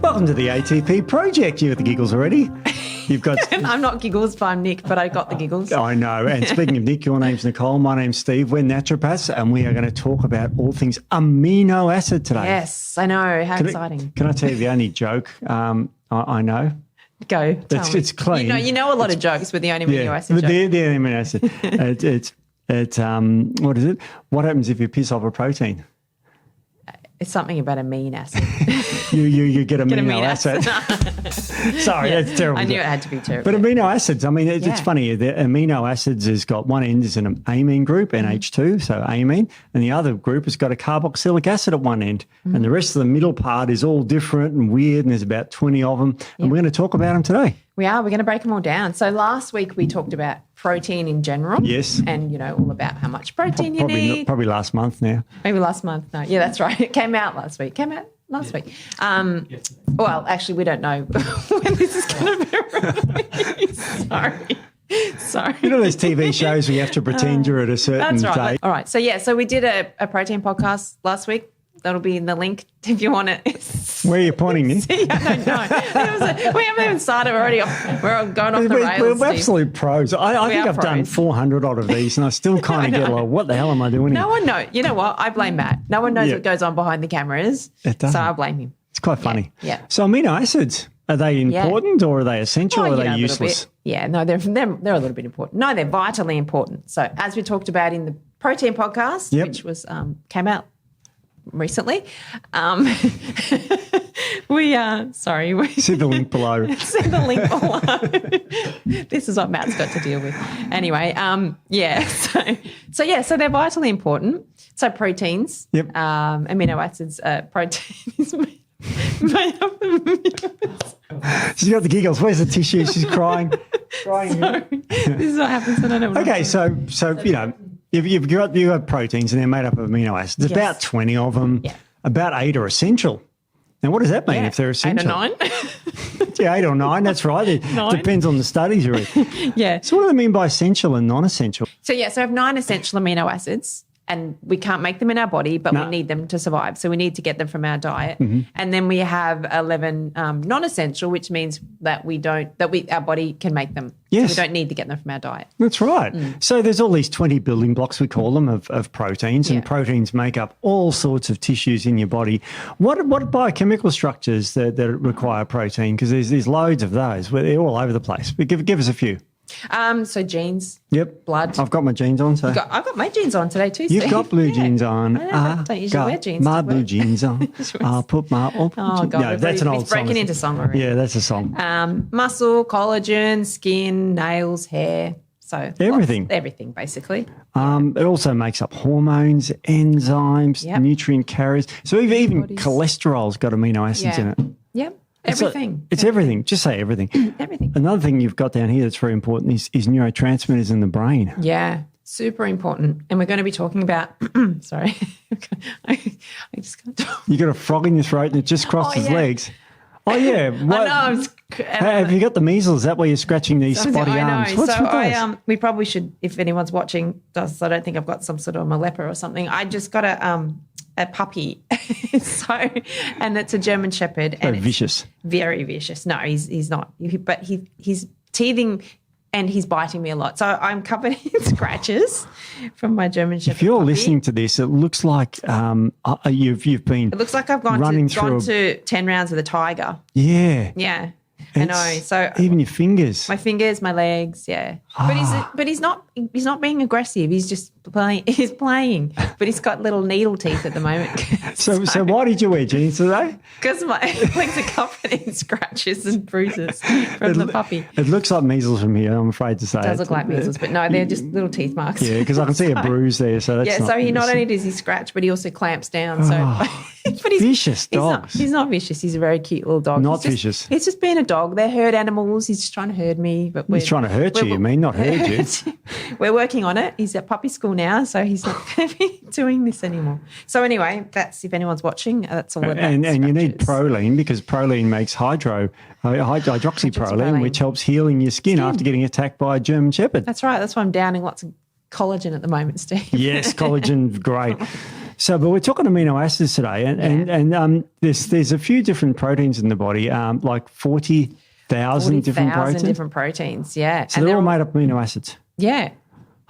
Welcome to the ATP project. You got the giggles already. You've got. I'm not giggles, but I'm Nic, but I got the giggles. I know. And speaking of Nic, your name's Nicole. My name's Steve. We're naturopaths, and we are going to talk about all things amino acid today. Yes, I know. How exciting! Can I tell you the only joke I know? Go. Tell me. It's clean. You know a lot of jokes with the only amino acid joke. The amino acid. It's what is it? What happens if you piss off a protein? It's something about amino acid. you get amino acid. Sorry, that's terrible. I knew it had to be terrible. But amino acids, I mean, it's funny. The amino acids has got one end is an amine group, NH2, so amine, and the other group has got a carboxylic acid at one end. And the rest of the middle part is all different and weird, and there's about 20 of them. And we're going to talk about them today. We are. We're going to break them all down. So last week we talked about protein in general. Yes. And, all about how much protein you need. Probably last month now. Maybe last month. No. Yeah, that's right. It came out last week. Week. Well, actually, we don't know when this is going to be released. Sorry. You know those TV shows where you have to pretend you're at a certain date? All right. So we did a protein podcast last week. That'll be in the link if you want it. Where are you pointing, Nic? I don't know. We haven't even started already. We're going off the rails. We're absolute pros. I think I've done 400 odd of these and I still kind of get like, what the hell am I doing here? No one knows. You know what? I blame Matt. No one knows what goes on behind the cameras. It doesn't. So I blame him. It's quite funny. Yeah. So amino acids, are they important or are they essential or are they useless? Yeah, no, they're a little bit important. No, they're vitally important. So as we talked about in the protein podcast, which was came out recently. We see the link below. See the link below. This is what Matt's got to deal with. Anyway, so they're vitally important. So proteins, amino acids, protein is made up of amino acids. She's got the giggles. Where's the tissue? She's crying. Sorry. This is what happens when I don't want to. Okay, so You've got proteins and they're made up of amino acids. There's about 20 of them. Yeah. About 8 are essential. Now, what does that mean if they're essential? 8 or 9. Yeah, 8 or 9. That's right. It depends on the studies you read. Yeah. So what do they mean by essential and non-essential? So I have 9 essential amino acids. And we can't make them in our body, but we need them to survive. So we need to get them from our diet. Mm-hmm. And then we have 11 non-essential, which means that our body can make them. Yes. So we don't need to get them from our diet. That's right. So there's all these 20 building blocks, we call them, of proteins, and proteins make up all sorts of tissues in your body. What biochemical structures that require protein? Because there's loads of those. They're all over the place. But give us a few. So genes. Yep. Blood. I've got my jeans on. So I've got my jeans on today too, Steve. You've got blue jeans on. I don't usually wear jeans. My blue jeans on. I'll put my... God. No, that's an old song. It's breaking into song already. Yeah, that's a song. Muscle, collagen, skin, nails, hair. So everything. Everything, basically. It also makes up hormones, enzymes, nutrient carriers. So even cholesterol's got amino acids in it. Yep. Everything. It's everything. Just say everything. Everything. Another thing you've got down here that's very important is neurotransmitters in the brain. Yeah, super important. And we're going to be talking about, sorry, I just can't talk. You got a frog in your throat and it just crossed his legs. Oh, yeah. What? I know. Have you got the measles? Is that why you're scratching these spotty arms? What's with those? We probably should, if anyone's watching, I don't think I've got some sort of Malepa or something. I just got a puppy. And it's a German Shepherd. So vicious. Very vicious. No, he's not. But he's teething and he's biting me a lot. So I'm covered in scratches from my German Shepherd. If you're puppy. Listening to this, it looks like you've been. It looks like I've gone to 10 rounds of the tiger. Yeah. Yeah. I know. So even your fingers. My fingers, my legs, yeah. But he's not being aggressive. He's just playing. He's playing, but he's got little needle teeth at the moment. So why did you wear jeans today? Because my legs are covered in scratches and bruises from the puppy. It looks like measles from here, I'm afraid to say. It does look like measles, but no, they're just little teeth marks. Yeah, because I can see a bruise there. So that's so he not only does he scratch, but he also clamps down. So, but he's vicious dogs. He's not vicious. He's a very cute little dog. Not vicious. He's just being a dog. They're herd animals. He's just trying to herd me. But he's trying to hurt you mean, not herd you. We're working on it. He's at puppy school now, so he's not going to be doing this anymore. So anyway, that's if anyone's watching, that's all about and you need proline because proline makes hydroxyproline, which helps healing your skin after getting attacked by a German Shepherd. That's right. That's why I'm downing lots of collagen at the moment, Steve. Yes, collagen, great. So, but we're talking amino acids today, and there's a few different proteins in the body, like 40,000 different proteins. different proteins, yeah. So they're all made up of amino acids. Yeah.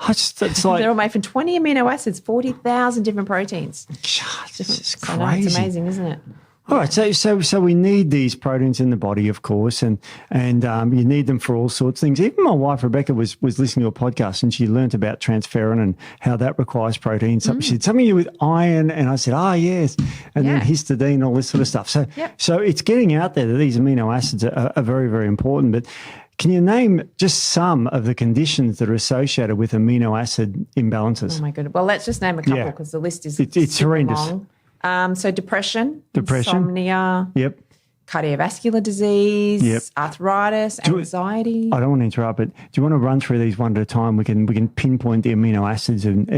It's like they're all made from 20 amino acids, 40,000 different proteins. God, this is I know, crazy. it's amazing, isn't it? All right, so we need these proteins in the body, of course, and you need them for all sorts of things. Even my wife Rebecca was listening to a podcast, and she learnt about transferrin and how that requires protein. So she said something to do with iron, and I said, yes, and then histidine, all this sort of stuff. So it's getting out there that these amino acids are very, very important. But can you name just some of the conditions that are associated with amino acid imbalances? Oh my goodness! Well, let's just name a couple because the list is it's horrendous. Long. So depression, insomnia, cardiovascular disease, arthritis, anxiety. I don't want to interrupt, but do you want to run through these one at a time? We can pinpoint the amino acids, and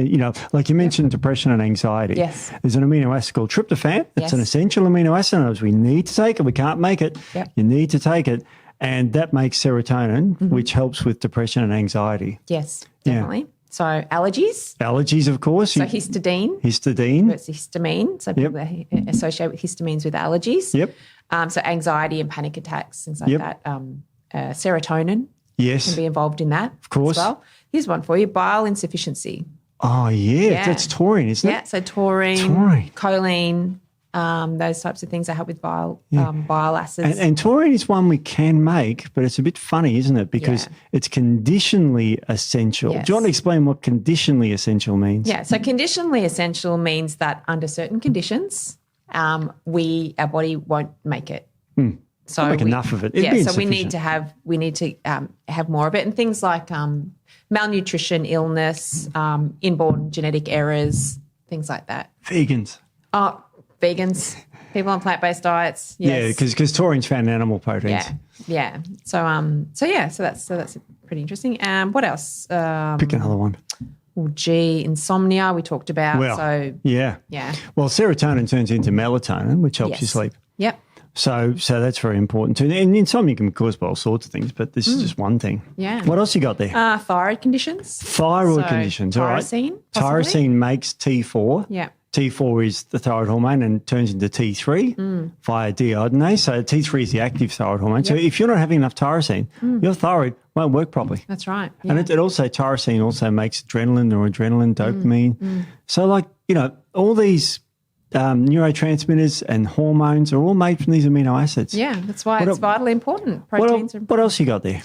like you mentioned, depression and anxiety. Yes, there's an amino acid called tryptophan. It's an essential amino acid. And we need to take it. We can't make it. Yep. You need to take it, and that makes serotonin, which helps with depression and anxiety. Yes, definitely. So allergies. Allergies, of course. So histidine. Histidine. It's histamine. So people associate with histamines with allergies. Yep. So anxiety and panic attacks, things like that. Serotonin. Yes. Can be involved in that. Of course. As well. Here's one for you: bile insufficiency. Oh yeah. That's taurine, isn't it? Yeah. So taurine, choline. Those types of things that help with bile acids. And taurine is one we can make, but it's a bit funny, isn't it? Because it's conditionally essential. Yes. Do you want to explain what conditionally essential means? Yeah, so conditionally essential means that under certain conditions, our body won't make it. So make enough of it. So we need to have more of it, and things like malnutrition, illness, inborn genetic errors, things like that. Vegans. Vegans, people on plant-based diets. Yes. Yeah, because taurine's found in animal proteins. Yeah. So that's pretty interesting. What else? Pick another one. Insomnia we talked about. Well, yeah. Well, serotonin turns into melatonin, which helps you sleep. Yep. So that's very important too. And insomnia can be caused by all sorts of things, but this is just one thing. Yeah. What else you got there? Thyroid conditions. Thyroid conditions. All right. Tyrosine. Tyrosine makes T4. Yeah. T4 is the thyroid hormone and turns into T3 via deiodinase. So T3 is the active thyroid hormone. Yep. So if you're not having enough tyrosine, your thyroid won't work properly. That's right. Yeah. And it also, tyrosine also makes adrenaline, dopamine. So all these neurotransmitters and hormones are all made from these amino acids. Yeah, that's why it's vitally important. Proteins are important. What else you got there?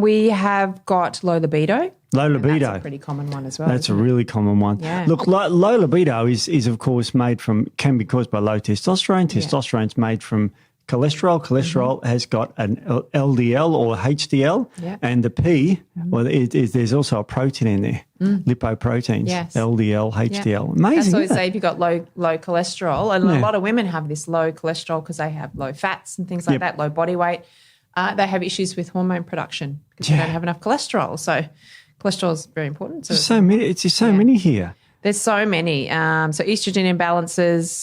We have got low libido. Low libido. That's a pretty common one as well. That's a really common one. Yeah. Look, low libido is of course can be caused by low testosterone. Testosterone's made from cholesterol. Cholesterol has got an LDL or HDL, and the P, there's also a protein in there, lipoproteins, LDL, HDL. Amazing. That's what we say if you've got low cholesterol, and a lot of women have this low cholesterol because they have low fats and things like that, low body weight. They have issues with hormone production because they don't have enough cholesterol. So cholesterol is very important. So there's so many here. There's so many. So estrogen imbalances.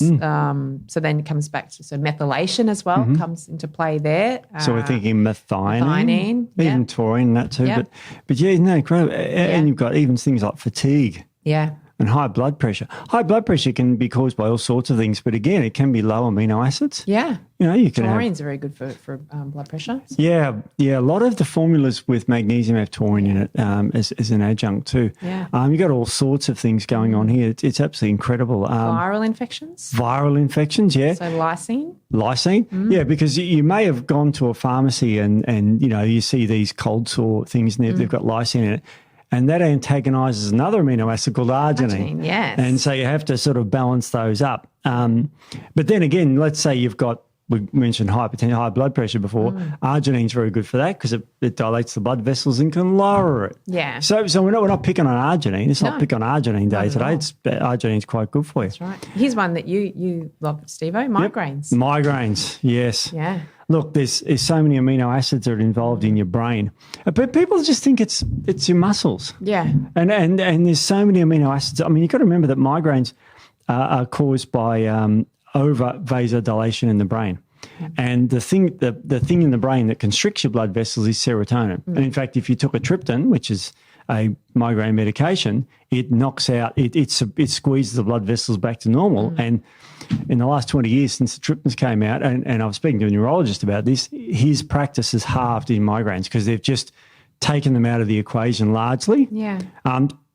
So then it comes back to methylation as well comes into play there. So we're thinking methionine, even taurine, that too. Yep. But incredible. And you've got even things like fatigue. Yeah. And high blood pressure. High blood pressure can be caused by all sorts of things, but again, it can be low amino acids. Yeah. You can Taurine's very good for blood pressure. So. Yeah. A lot of the formulas with magnesium have taurine in it as an adjunct too. Yeah. You got all sorts of things going on here. It's absolutely incredible. Viral infections. Yeah. So lysine. Yeah, because you may have gone to a pharmacy and you see these cold sore things and they've got lysine in it. And that antagonises another amino acid called arginine. Yes. And so you have to sort of balance those up. But then again, let's say we mentioned hypertension, high blood pressure before. Arginine's very good for that because it dilates the blood vessels and can lower it. Yeah. So we're not picking on arginine. It's not picking on arginine day today. Arginine's quite good for you. That's right. Here's one that you love, Steve-O, migraines. Yep. Migraines, yes. Yeah. Look, there's so many amino acids that are involved in your brain, but people just think it's your muscles. Yeah. And there's so many amino acids. I mean, you've got to remember that migraines are caused by over vasodilation in the brain. Yep. And the thing in the brain that constricts your blood vessels is serotonin. And in fact, if you took a triptan, which is a migraine medication, it knocks out, it squeezes the blood vessels back to normal. And in the last 20 years since the triptans came out, and I was speaking to a neurologist about this, his practice has halved in migraines because they've just taken them out of the equation largely. Yeah.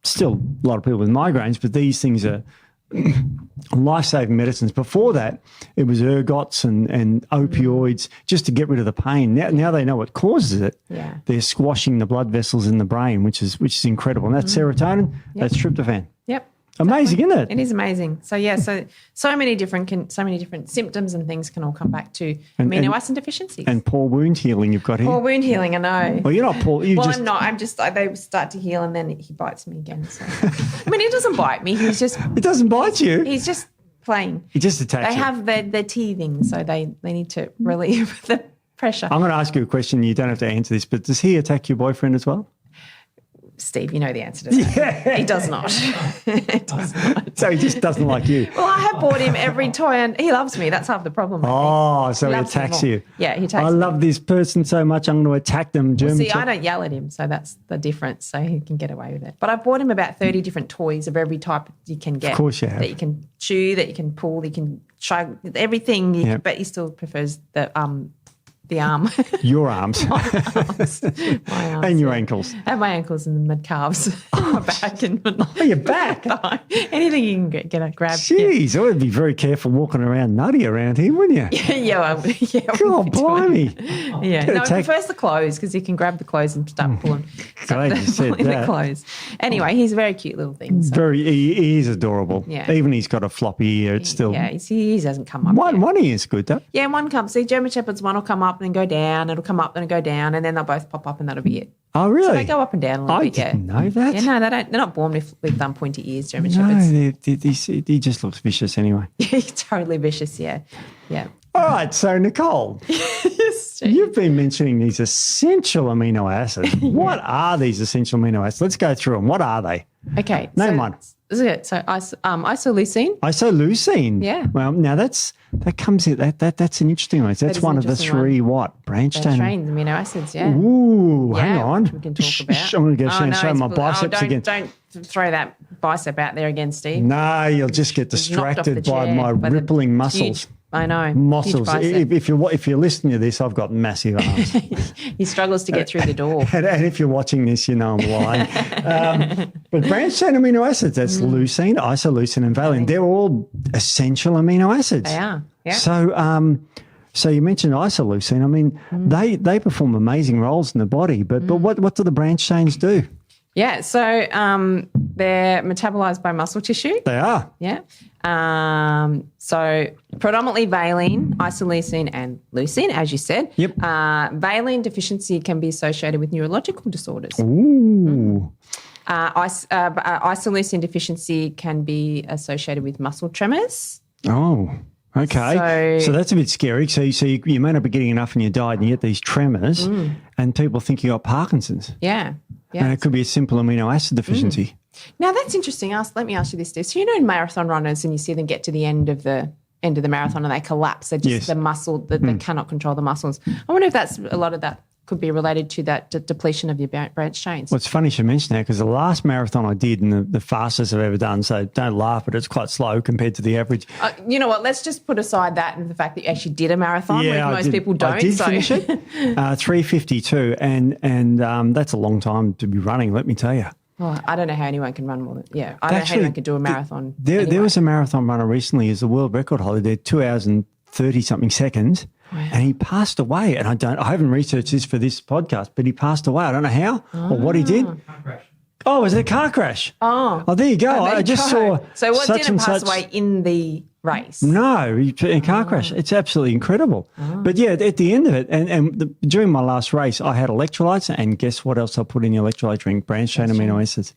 Still a lot of people with migraines, but these things are life-saving medicines. Before that, it was ergots and opioids just to get rid of the pain. Now they know what causes it. Yeah. They're squashing the blood vessels in the brain, which is incredible. And that's serotonin, that's tryptophan. Yep. Amazing, isn't it? It is amazing. So yeah, so many different symptoms and things can all come back to amino acid deficiencies. And poor wound healing you've got here. Poor wound healing, I know. Well, you're not poor. I'm not. I'm just, they start to heal and then he bites me again. So. I mean, he doesn't bite me. He's just. It doesn't bite you. He's just playing. He just attacks They you. have their teething, so they need to relieve the pressure. I'm going to ask you a question. You don't have to answer this, but does he attack your boyfriend as well? Steve, you know the answer to that. Yeah. He does not. He does not. So he just doesn't like you. Well, I have bought him every toy and he loves me. That's half the problem. Oh, so he attacks you. Yeah, he attacks I me. love this person so much, I'm going to attack them. See, I don't yell at him, so that's the difference. So he can get away with it. But I've bought him about 30 different toys of every type you can get. Of course you have. That you can chew, that you can pull, you can chug, everything. But he still prefers the arm. Your arms. My arms. And your ankles. And my ankles and the mid calves. My back and my your back. Anything you can get a grab. Jeez, I would be very careful walking around nutty around here, wouldn't you? God, blimey. Yeah. No, he prefers the clothes because he can grab the clothes and start pulling. Glad you said that. The clothes. Anyway, he's a very cute little thing. So. He is adorable. Yeah. Even he's got a floppy ear. It's still. Yeah, he hasn't come up. One ear is good though. Yeah, one comes. See, German Shepherds, one will come up and then go down. It'll come up and go down, and then they'll both pop up, and that'll be it. Oh, really? So they go up and down a little bit. I didn't know that. Yeah, no, they don't. They're not born with pointy ears. German Shepherds. No, he just looks vicious anyway. He's totally vicious. Yeah. All right, so Nicole, Yes, you've been mentioning these essential amino acids. What are these essential amino acids? Let's go through them. What are they? Okay. Name one. So isoleucine. Isoleucine. Yeah. Well, now that's an interesting one. That's one of the three branched amino acids. Yeah. Ooh, hang on. Which we can talk about. I'm going to show my biceps again. Don't throw that bicep out there again, Steve. No, you'll just get distracted by my rippling muscles. I know. Muscles. If you're listening to this, I've got massive arms. He struggles to get through the door. And if you're watching this, you know I'm lying. But branched chain amino acids, that's leucine, isoleucine, and valine. They're all essential amino acids. They are. Yeah. So you mentioned isoleucine. I mean, they perform amazing roles in the body. But what do the branched chains do? Yeah. So they're metabolized by muscle tissue. They are. Yeah. So predominantly valine, isoleucine, and leucine, as you said. Yep. Valine deficiency can be associated with neurological disorders. Ooh. Isoleucine deficiency can be associated with muscle tremors. Oh, okay. So that's a bit scary. So you may not be getting enough in your diet and you get these tremors and people think you got Parkinson's. Yeah. And it could be a simple amino acid deficiency. Now, that's interesting. Let me ask you this, Steve. So, in marathon runners and you see them get to the end of the marathon and they collapse. They're just the muscle, they cannot control the muscles. I wonder if a lot of that could be related to that depletion of your branched chains. Well, it's funny you should mention that because the last marathon I did and the fastest I've ever done, so don't laugh, but it's quite slow compared to the average. You know what? Let's just put aside that and the fact that you actually did a marathon, where most people don't. I did finish it, 3:52, and that's a long time to be running, let me tell you. Oh, I don't know how anyone can run more than, I don't know how anyone can do a marathon. There was a marathon runner recently as a world record holder, did 2 hours and 30-something seconds. Wow. And he passed away. And I haven't researched this for this podcast, but he passed away. I don't know how or what he did. Car crash. Oh, was it a car crash? Oh, there you go. I just saw. So what such didn't and pass such away in the race? No, a car crash. It's absolutely incredible. But yeah, at the end of it, during my last race, I had electrolytes, and guess what else I put in the electrolyte drink? Branched chain amino acids,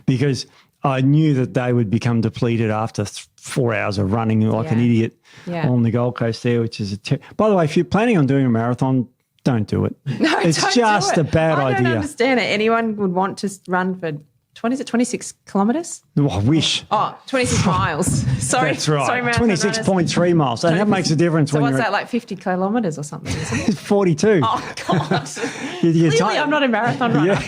because I knew that they would become depleted after 4 hours of running like an idiot on the Gold Coast there, which is by the way, if you're planning on doing a marathon, don't do it. No, it's just a bad idea. I don't understand it. Anyone would want to run for is it 26 kilometres? Oh, I wish. Oh, 26 miles. Sorry. That's right. Sorry, marathon 26.3 miles. And that makes a difference So when what's you're that, like 50 kilometres or something, isn't it? 42. Oh, God. You Clearly, I'm not a marathon runner.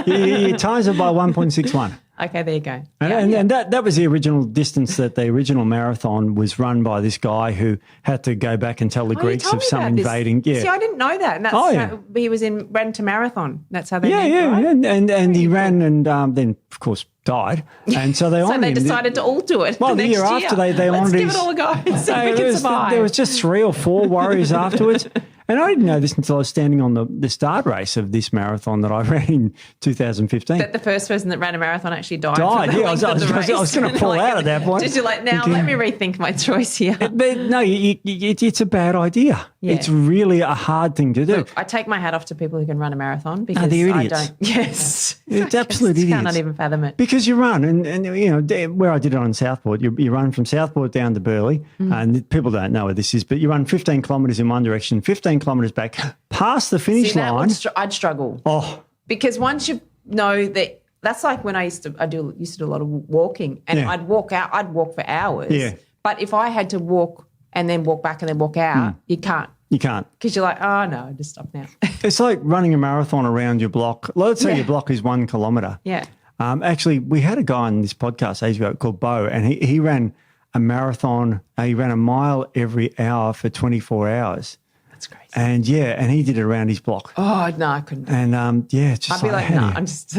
Yeah, you times it by 1.61. Okay, there you go. And that was the original distance that the original marathon was run by this guy who had to go back and tell the Greeks of some invading. Yeah. See, I didn't know that. And that's how he ran to marathon. That's how they named it, right? And he ran and then, of course, died. And so they honoured him. decided to all do it. Well, the year after they honoured him. Let's give it all a go. See if we can survive. There was just 3 or 4 warriors afterwards. And I didn't know this until I was standing on the start race of this marathon that I ran in 2015. That the first person that ran a marathon actually died. Yeah, I was going to pull out at that point. Did you let me rethink my choice here? But no, it's a bad idea. Yeah. It's really a hard thing to do. Look, I take my hat off to people who can run a marathon because they're idiots. I don't. Yes. It's absolute idiots. I cannot even fathom it. Because you run, and you know, where I did it on Southport, you run from Southport down to Burleigh, and people don't know where this is, but you run 15 kilometres in one direction, 15 kilometres back, past the finish line. I'd struggle. Oh. Because once you know that, that's like when I used to do a lot of walking, and I'd walk for hours. Yeah. But if I had to walk and then walk back and then walk out, you can't. You can't. Because you're like, oh, no, just stop now. It's like running a marathon around your block. Let's say your block is 1 kilometre. Yeah. Actually, we had a guy on this podcast ages ago called Bo, and he ran a marathon. He ran a mile every hour for 24 hours. That's crazy. And, and he did it around his block. Oh, no, I couldn't. And, it's just I'd be like, no, I'm just...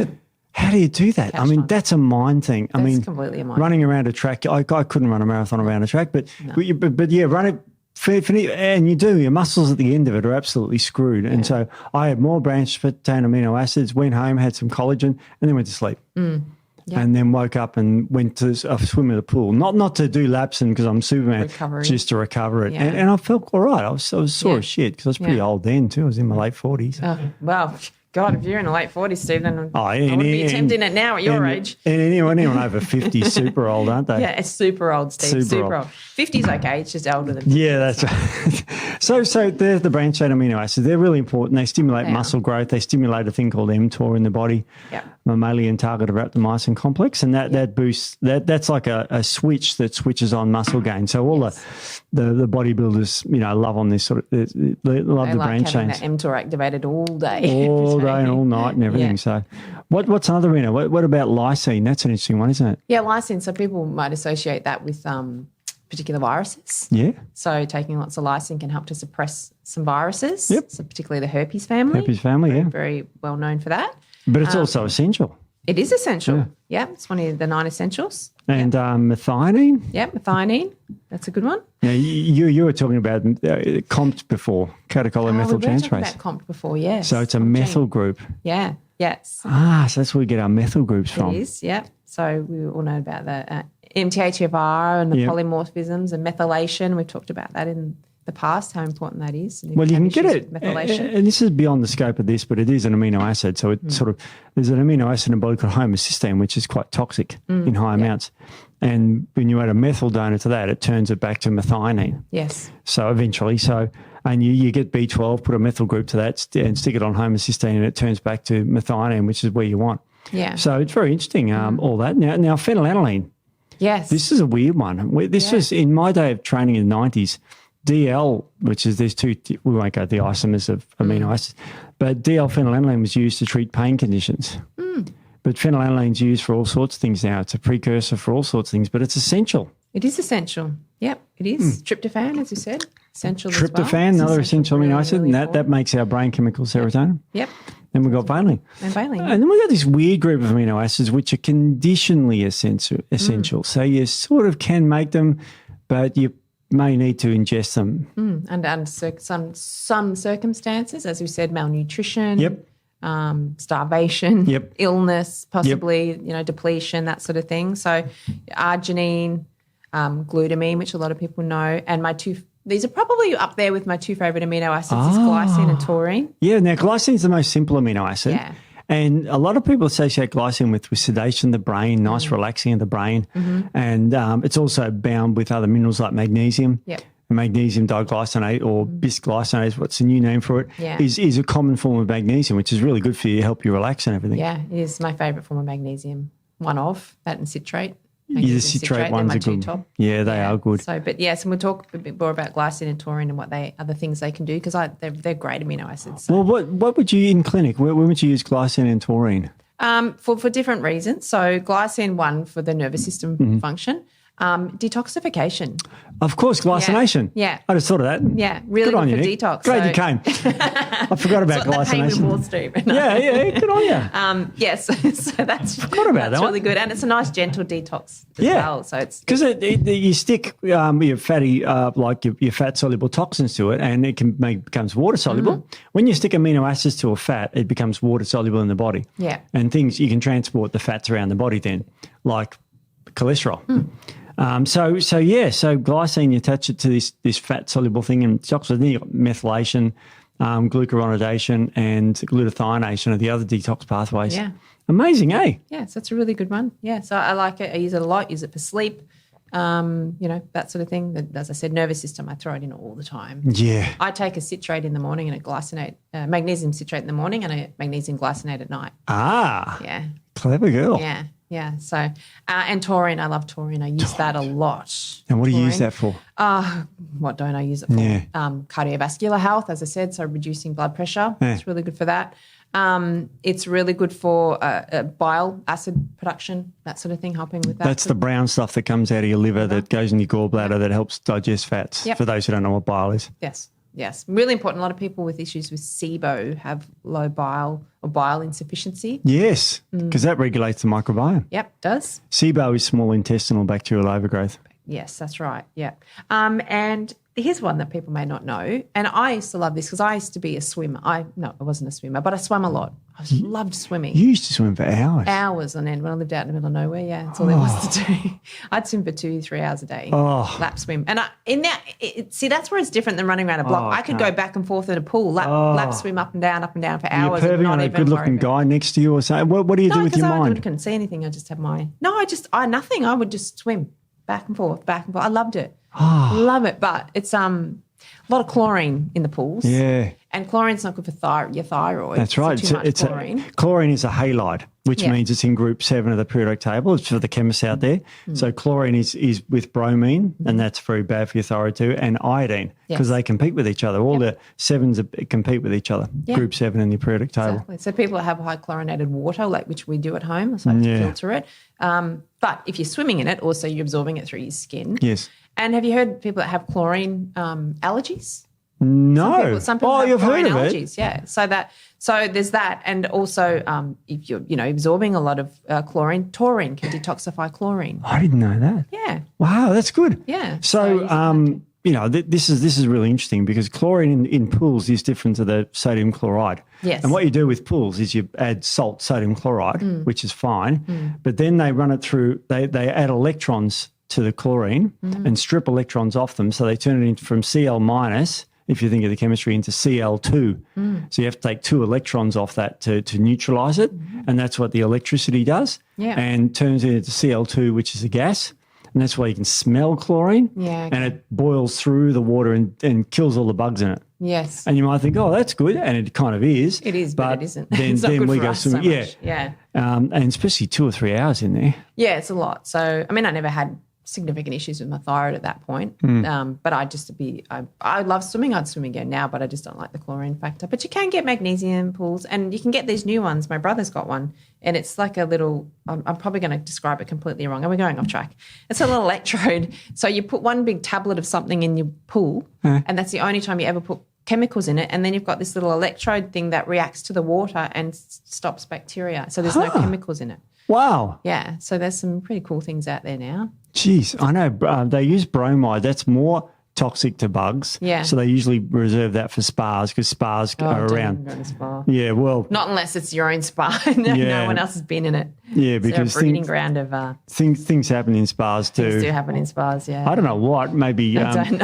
How do you do that? I mean, that's a mind thing. That's completely a mind running around a track, I couldn't run a marathon around a track, but run it. And you do, your muscles at the end of it are absolutely screwed. And so I had more branched chain amino acids, went home, had some collagen, and then went to sleep. And then woke up and went to swim in the pool. Not to do laps and because I'm Superman, just to recover it. And I felt all right. I was sore as shit because I was pretty old then too. I was in my late 40s. Oh, well, God, if you're in the late 40s, Steve, then I wouldn't be attempting it now at your age. And anyone over 50 is super old, aren't they? Yeah, it's super old, Steve. Super old. 50 is okay. It's just older than 50. Yeah, that's right. So they're the branched chain amino acids. They're really important. They stimulate muscle growth. They stimulate a thing called mTOR in the body, mammalian target of rapamycin complex, and that boosts. That's like a switch that switches on muscle gain. So all the bodybuilders, love on this sort of they love the branched chains. That mTOR activated all day. All day and all night and everything. So what's another arena? What about lysine? That's an interesting one, isn't it? Yeah, lysine. So people might associate that with particular viruses. Yeah. So taking lots of lysine can help to suppress some viruses. Yep. So particularally the herpes family. Herpes family, Very well known for that. But it's also essential. It is essential. Yeah, it's one of the 9 essentials. And methionine. Yeah, methionine. That's a good one. Now, you were talking about COMT before, catechol We methyltransferase. were talking about COMT before, yes. So it's a methyl group. Yeah, yes. So that's where we get our methyl groups from. It is, yeah. So we all know about the MTHFR and the polymorphisms and methylation. We've talked about that in the past, how important that is. Well, you can get it, methylation. and this is beyond the scope of this, but it is an amino acid. So it there's an amino acid in the body called homocysteine, which is quite toxic in high amounts. And when you add a methyl donor to that, it turns it back to methionine. Yes. So eventually, and you get B12, put a methyl group to that and stick it on homocysteine, and it turns back to methionine, which is where you want. Yeah. So it's very interesting, all that. Now phenylalanine. Yes. This is a weird one. This was in my day of training in the 90s. DL, which is there's two, we won't go to the isomers of amino acids, but DL phenylalanine was used to treat pain conditions. But phenylalanine is used for all sorts of things now. It's a precursor for all sorts of things, but it's essential. It is essential. Yep, it is. Tryptophan, as you said, essential Tryptophan, as well. another essential amino acid, and that makes our brain chemical serotonin. Yep. Then we've got valine. And valine. And then we've got this weird group of amino acids which are conditionally essential. So you sort of can make them, but you may need to ingest them. And under some circumstances, as we said, malnutrition. Yep. Starvation, Yep. illness, possibly, depletion, that sort of thing. So arginine, glutamine, which a lot of people know, and these are probably up there with my 2 favorite amino acids is glycine and taurine. Yeah, now glycine is the most simple amino acid. Yeah. And a lot of people associate glycine with sedation of the brain, nice relaxing of the brain. And it's also bound with other minerals like magnesium. Yep. Magnesium diglycinate or bisglycinate, what's the new name for it, is a common form of magnesium, which is really good for you, help you relax and everything. Yeah, it is my favourite form of magnesium. one of that and citrate. The citrate ones are good. Top. Yeah, they are good. So, but yes, and we'll talk a bit more about glycine and taurine and what other things they can do because they're great amino acids. So. Well, what would you in clinic? When would you use glycine and taurine? For different reasons. So glycine, one for the nervous system function. Detoxification. Of course, glycination. Yeah. I just thought of that. Yeah, really good, for Nick. detox. Great you came. I forgot about glycination. Wall Street. Yeah, good on you. Yes, so that's really good, and it's a nice gentle detox as well. So it's because you stick your fatty like your fat soluble toxins to it, and it becomes water soluble. When you stick amino acids to a fat, it becomes water soluble in the body. Yeah, and things you can transport the fats around the body then, like cholesterol. So glycine, you attach it to this fat soluble thing and detox. Then you've got methylation, glucuronidation, and glutathionation are the other detox pathways. Yeah. Amazing, eh? Yeah, so that's a really good one. Yeah, so I like it. I use it a lot, use it for sleep, that sort of thing. As I said, nervous system, I throw it in all the time. Yeah. I take a citrate in the morning and a glycinate, magnesium citrate in the morning and a magnesium glycinate at night. Ah. Yeah. Clever girl. Yeah. Yeah. So, and taurine, I love taurine. I use that a lot. And what do you use that for? What don't I use it for? Yeah. Cardiovascular health, as I said, so reducing blood pressure. Yeah. It's really good for that. It's really good for bile acid production, that sort of thing, helping with that. That's the brown stuff that comes out of your liver that goes in your gallbladder that helps digest fats, for those who don't know what bile is. Yes. Really important. A lot of people with issues with SIBO have low bile or bile insufficiency. Yes, because that regulates the microbiome. Yep, does. SIBO is small intestinal bacterial overgrowth. Yes, that's right. Yeah. And here's one that people may not know. And I used to love this because I used to be a swimmer. I wasn't a swimmer, but I swam a lot. I loved swimming. You used to swim for hours. Hours on end when I lived out in the middle of nowhere. Yeah, that's all there was to do. I'd swim for 2-3 hours a day. Lap swim. And that's where it's different than running around a block. I could go back and forth in a pool, lap swim up and down for hours. You're perving on a good-looking guy next to you or something. What do you do with your mind? I couldn't see anything. I just had nothing. I would just swim back and forth. I loved it. Love it. But it's a lot of chlorine in the pools. Yeah. And chlorine's not good for your thyroid. That's right. Chlorine is a halide, which means it's in group 7 of the periodic table. It's for the chemists out there. So chlorine is with bromine, and that's very bad for your thyroid too, and iodine, because they compete with each other. All the 7s compete with each other, group 7 in the periodic table. Exactly. So people that have high chlorinated water, which we do at home, so I have to filter it. But if you're swimming in it, also you're absorbing it through your skin. Yes. And have you heard people that have chlorine allergies? No. Some people have you've chlorine heard of allergies. Yeah. So there's that, and also if you're absorbing a lot of taurine can detoxify chlorine. I didn't know that. Yeah. Wow, that's good. Yeah. So this is really interesting because chlorine in pools is different to the sodium chloride. Yes. And what you do with pools is you add sodium chloride, which is fine, but then they run it through. They add electrons to the chlorine and strip electrons off them, so they turn it into from Cl minus, if you think of the chemistry, into Cl2. So you have to take 2 electrons off that to neutralise it, and that's what the electricity does, and turns it into Cl2, which is a gas, and that's why you can smell chlorine, and it boils through the water and kills all the bugs in it. Yes. And you might think, that's good, and it kind of is. It is, but it isn't. Then, it's not good we for go us swimming. So much. Yeah. And especially 2 or 3 hours in there. Yeah, it's a lot. So, I never had significant issues with my thyroid at that point. But I love swimming. I'd swim again now, but I just don't like the chlorine factor. But you can get magnesium pools, and you can get these new ones. My brother's got one, and it's like a little, I'm probably going to describe it completely wrong, and we're going off track. It's a little electrode. So you put one big tablet of something in your pool, and that's the only time you ever put chemicals in it, and then you've got this little electrode thing that reacts to the water and stops bacteria. So there's no chemicals in it. Wow. Yeah, so there's some pretty cool things out there now. Jeez, I know they use bromide. That's more toxic to bugs. Yeah. So they usually reserve that for spas because spas are around. Don't go to spa. Yeah, well. Not unless it's your own spa. No one else has been in it. Yeah, because it's a breeding ground of things happen in spas too. Things do happen in spas, yeah. I don't know what. Maybe I don't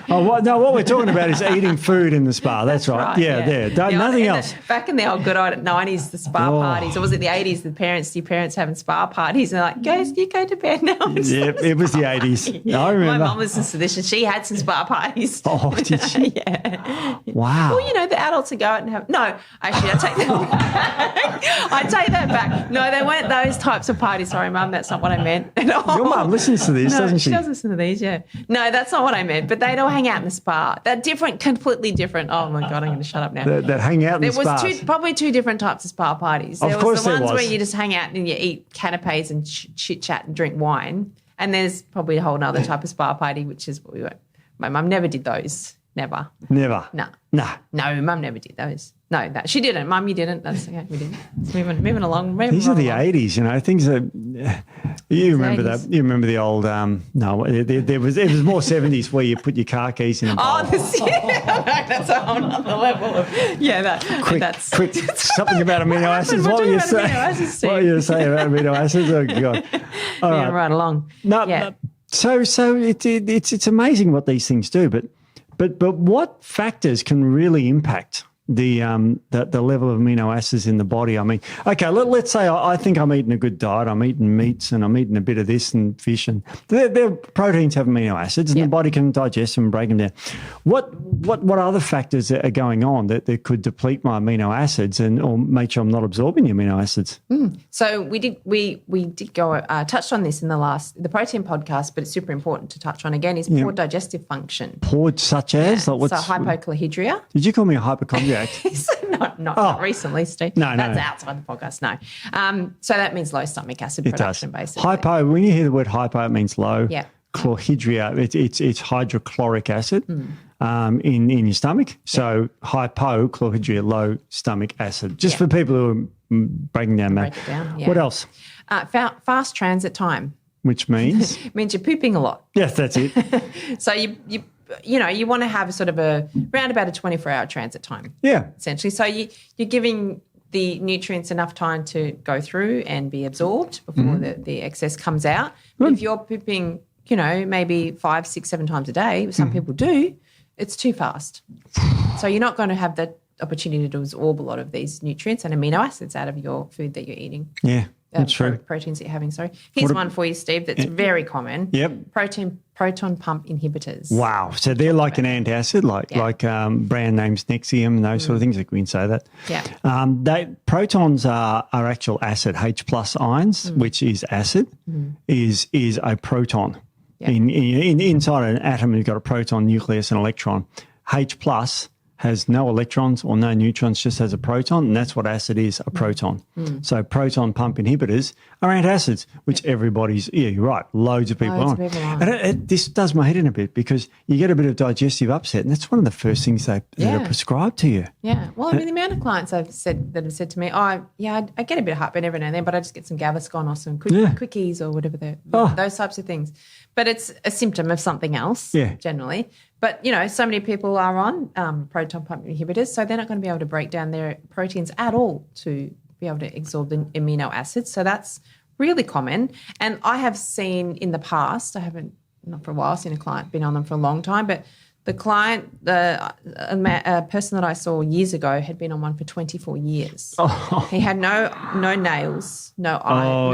know. what we're talking about is eating food in the spa. That's right. Yeah. Nothing else. Back in the old good old 90s, the spa parties, or was it the 80s? Your parents having spa parties, and they're like, you go to bed now. Yeah, it was the 80s. I remember. My mum was a seditious. She had some spa parties. Oh, did she? Yeah. Wow. Well, the adults would go out and have. No, actually, I take that back. No, they weren't weren't those types of parties. Sorry, Mum, that's not what I meant at all. Your mum listens to this, doesn't she? She does listen to these, yeah. No, that's not what I meant. But they'd all hang out in the spa. They're different, completely different. Oh, my God, I'm going to shut up now. That hang out in the spas. There was probably two different types of spa parties. There was the ones where you just hang out and you eat canapes and chit-chat and drink wine. And there's probably a whole other type of spa party, which is what we were. My mum never did those. Never. Never? No. No. No, Mum never did those. No, she didn't. Mum, you didn't. That's okay. We didn't. It's moving along. These are the 80s, you know. Things are. You remember that? You remember the old? No, it was more 70s where you put your car keys in a bowl. That's a whole other level of. Yeah, that's quick. Something about amino acids. What were you saying? What were you saying about amino acids? Oh God! All right along. No, yeah. So it's amazing what these things do, but what factors can really impact the level of amino acids in the body? I mean, okay, let's say I think I'm eating a good diet. I'm eating meats and I'm eating a bit of this and fish, and their proteins have amino acids, and the body can digest them and break them down. What other factors are going on that could deplete my amino acids or make sure I'm not absorbing the amino acids? So we did go touched on this in the protein podcast, but it's super important to touch on again. Is poor digestive function. Poor, such as so hypochlorhydria. Did you call me a hypochondriac? Not recently, Steve. No, that's outside the podcast. No. So that means low stomach acid production, basically. Hypo. When you hear the word hypo, it means low. Yeah. Chlorhydria. It's hydrochloric acid in your stomach. So hypochlorhydria, low stomach acid. Just for people who are breaking down that. Break it down. Yeah. What else? Fast transit time. Which means? Means you're pooping a lot. Yes, that's it. So you want to have sort of around about a 24-hour transit time. Yeah. Essentially. So you're giving the nutrients enough time to go through and be absorbed before the excess comes out. But if you're pooping, maybe 5, 6, 7 times a day, some people do, it's too fast. So you're not going to have the opportunity to absorb a lot of these nutrients and amino acids out of your food that you're eating. Yeah. That's true. Proteins that you're having, sorry. Here's one for you, Steve, that's very common. Yep. Proton pump inhibitors. Wow. So they're like an antacid, like brand names Nexium and those sort of things. Like we can say that. Yeah. Protons are actual acid. H plus ions, which is acid, is a proton. Yeah. Inside an atom, you've got a proton, nucleus, and electron. H plus has no electrons or no neutrons, just has a proton, and that's what acid is, a proton. So proton pump inhibitors are antacids, which everybody's, you're right, loads of people on. And this does my head in a bit because you get a bit of digestive upset, and that's one of the first things that are prescribed to you. Yeah. Well, the amount of clients that have said to me, I get a bit of heartburn every now and then, but I just get some Gaviscon or some quickies or whatever those types of things. But it's a symptom of something else, generally. But, so many people are on proton pump inhibitors, so they're not going to be able to break down their proteins at all to be able to absorb the amino acids. So that's really common. And I have seen in the past, not for a while, seen a client, been on them for a long time, but the client, a person that I saw years ago had been on one for 24 years. Oh. He had no nails, no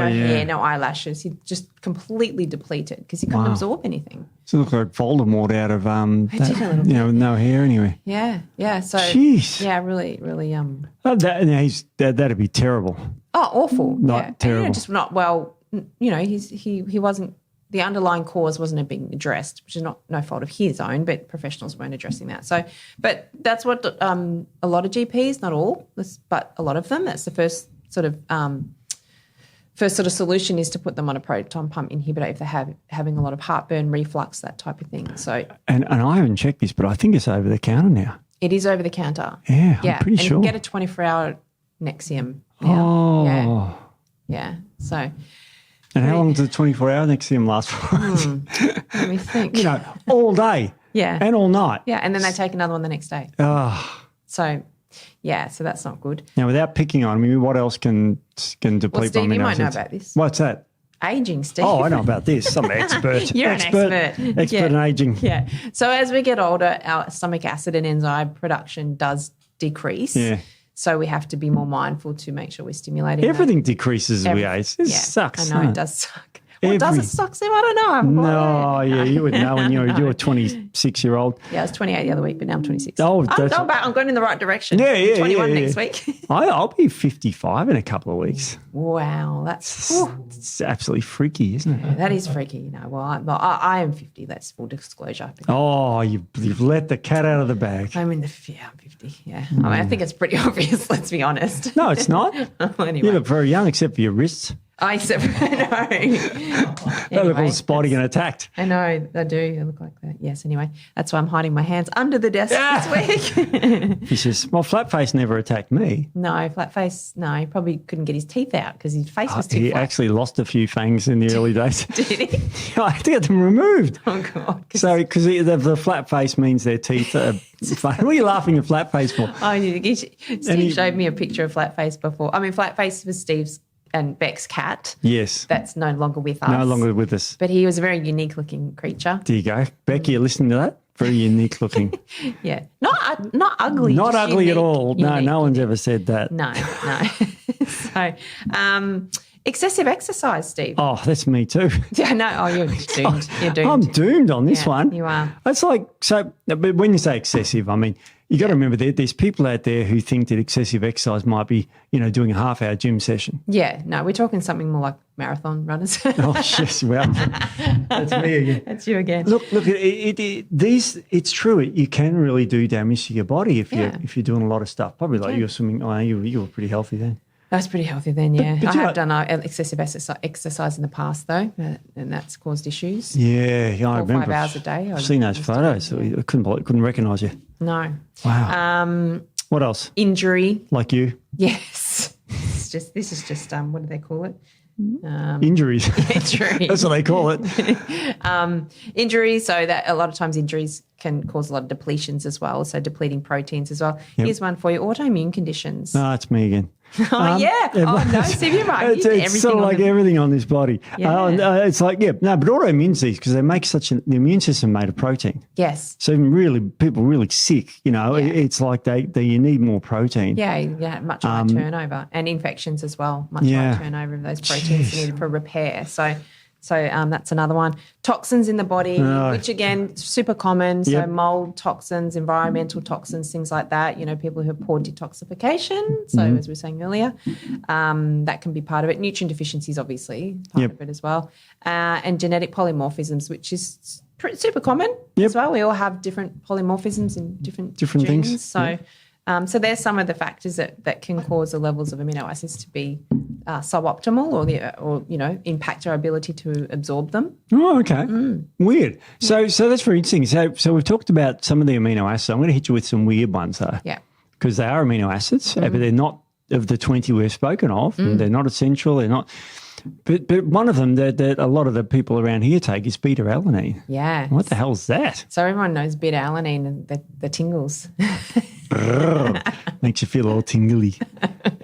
hair, no eyelashes. He just completely depleted because he couldn't absorb anything. So it looked like Voldemort out of with no hair anyway. Yeah. So jeez. Yeah, really, really. That'd be terrible. Oh, awful. Not terrible. And, just not well. He wasn't. The underlying cause wasn't being addressed, which is no fault of his own, but professionals weren't addressing that. So, but that's what a lot of GPs, not all, but a lot of them, that's the first sort of solution is to put them on a proton pump inhibitor if they're having a lot of heartburn, reflux, that type of thing. So, and I haven't checked this, but I think it's over the counter now. It is over the counter. Yeah, I'm pretty sure. And you can get a 24-hour Nexium now. Oh. Yeah. So. And how long does the 24-hour Nexium last for? Let me think. All day. Yeah. And all night. Yeah, and then they take another one the next day. Oh. So that's not good. Now, without picking on me, what else can deplete my Steve, amino you might acids? know about this. What's that? Aging, Steve. Oh, I know about this. I'm an expert. You're an expert. Expert in aging. Yeah. So as we get older, our stomach acid and enzyme production does decrease. Yeah. So we have to be more mindful to make sure we're stimulating. Everything decreases as we age. It sucks. I know, it does suck. Or does it suck, Steve? I don't know. I haven't got it. Yeah, you would know when you're a 26-year-old. Yeah, I was 28 the other week, but now I'm 26. Oh, I'm going in the right direction. Yeah, yeah, I'm 21 yeah, next week. I'll be 55 in a couple of weeks. Wow, that's It's absolutely freaky, isn't it? that is freaky. You know, well, I am 50. That's full disclosure. Oh, you've let the cat out of the bag. I'm 50. Yeah, I mean, I think it's pretty obvious. Let's be honest. No, it's not. Anyway, You look very young, except for your wrists. I know. They look all spotty and attacked. I know, I do. I look like that. Yes, anyway. That's why I'm hiding my hands under the desk this week. He says, well, Flatface never attacked me. No, Flatface, no, he probably couldn't get his teeth out because his face was too He flat. actually lost a few fangs in the early days. Did he? I had to get them removed. Oh, God. So, because the flat face means their teeth are flat. What are you laughing at Flatface for? Oh, Steve showed me a picture of Flatface before. I mean, Flatface was Steve's and Beck's cat. Yes. That's no longer with us. No longer with us. But he was a very unique looking creature. There you go. Becky, you listening to that? Very unique looking. Yeah. Not ugly. Not just ugly unique, at all. unique. No one's ever said that. No. So, excessive exercise, Steve. Oh, that's me too. Yeah, no. Oh, you're doomed. You're doomed. I'm doomed on this Yeah, one. you are. It's like, so, but when you say excessive, I mean, you got to remember there's people out there who think that excessive exercise might be, doing a half-hour gym session. Yeah, no, we're talking something more like marathon runners. Oh, yes, well, that's me again. That's you again. Look, it's true. You can really do damage to your body if you're doing a lot of stuff. Probably like you were swimming. Oh, you were pretty healthy then. I was pretty healthy then, yeah. But I have done excessive exercise in the past, though, and that's caused issues. Yeah, I remember. 5 hours a day. I've seen those photos. I couldn't recognise you. No. Wow. What else? Injury. Like you? Yes. This is just what do they call it? Injuries. Injury. That's what they call it. Injury. So that a lot of times injuries can cause a lot of depletions as well. So depleting proteins as well. Yep. Here's one for you: autoimmune conditions. No, it's me again. Oh yeah. Oh no, Steve, you're right. It's sort of like everything on this body. Yeah. It's like but autoimmune disease because they make the immune system made of protein. Yes. So people really sick, it's like you need more protein. Yeah, much higher turnover and infections as well. Much higher turnover of those proteins needed for repair. So that's another one. Toxins in the body, which again, super common. So mold toxins, environmental toxins, things like that. People who have poor detoxification. So as we were saying earlier, that can be part of it. Nutrient deficiencies, obviously, part of it as well. And genetic polymorphisms, which is super common as well. We all have different polymorphisms in different genes. Things. So. So there's some of the factors that can cause the levels of amino acids to be suboptimal or impact our ability to absorb them. Oh, okay. Weird. So that's very interesting. So we've talked about some of the amino acids. I'm going to hit you with some weird ones though. Yeah. Because they are amino acids, but they're not of the 20 we've spoken of. And they're not essential. They're not. But one of them that a lot of the people around here take is beta-alanine. Yeah. What the hell's that? So everyone knows beta-alanine and the tingles. Makes you feel all tingly.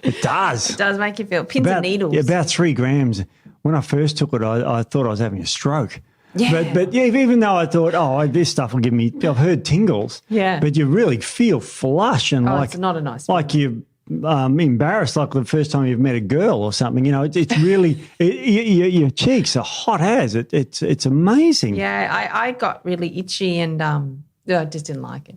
It does. It does make you feel pins and needles. Yeah, about 3 grams. When I first took it, I thought I was having a stroke. Yeah. But even though I thought, this stuff will give me, I've heard tingles. Yeah. But you really feel flush and it's not a nice like you're embarrassed like the first time you've met a girl or something. It's really, your cheeks are hot as. It's amazing. Yeah, I got really itchy and I just didn't like it.